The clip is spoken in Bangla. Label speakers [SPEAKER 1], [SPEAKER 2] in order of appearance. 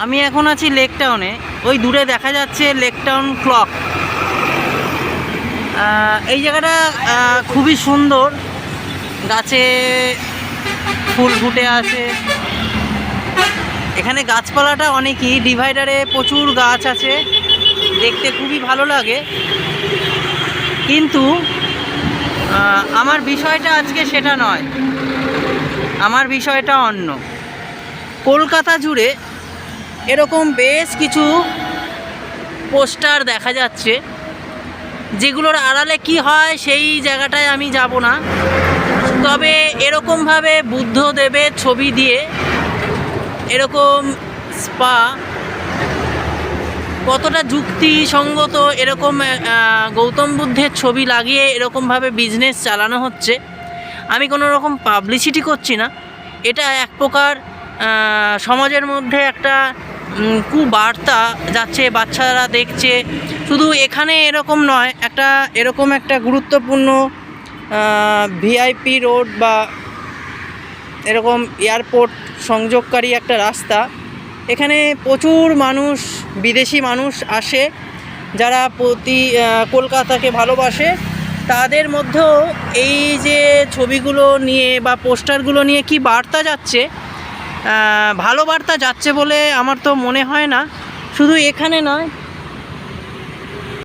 [SPEAKER 1] আমি এখন আছি লেক টাউনে। ওই দূরে দেখা যাচ্ছে লেক টাউন ক্লক। এই জায়গাটা খুবই সুন্দর, গাছে ফুল ফুটে আছে। এখানে গাছপালাটা অনেকই, ডিভাইডারে প্রচুর গাছ আছে, দেখতে খুবই ভালো লাগে। কিন্তু আমার বিষয়টা আজকে সেটা নয়, আমার বিষয়টা অন্য। কলকাতা জুড়ে এরকম বেশ কিছু পোস্টার দেখা যাচ্ছে, যেগুলোর আড়ালে কি হয় সেই জায়গাটায় আমি যাব না। তবে এরকমভাবে বুদ্ধদেবের ছবি দিয়ে এরকম স্পা কতটা যুক্তিসঙ্গত, এরকম গৌতম বুদ্ধের ছবি লাগিয়ে এরকমভাবে বিজনেস চালানো হচ্ছে। আমি কোনো রকম পাবলিসিটি করছি না, এটা এক প্রকার সমাজের মধ্যে একটা কুবার্তা যাচ্ছে, বাচ্চারা দেখছে। শুধু এখানে এরকম নয়, এরকম একটা গুরুত্বপূর্ণ ভিআইপি রোড বা এরকম এয়ারপোর্ট সংযোগকারী একটা রাস্তা, এখানে প্রচুর মানুষ, বিদেশি মানুষ আসে যারা কলকাতাকে ভালোবাসে। তাদের মধ্যেও এই যে ছবিগুলো নিয়ে বা পোস্টারগুলো নিয়ে কি বার্তা যাচ্ছে, ভালো বার্তা যাচ্ছে বলে আমার তো মনে হয় না। শুধু এখানে নয়,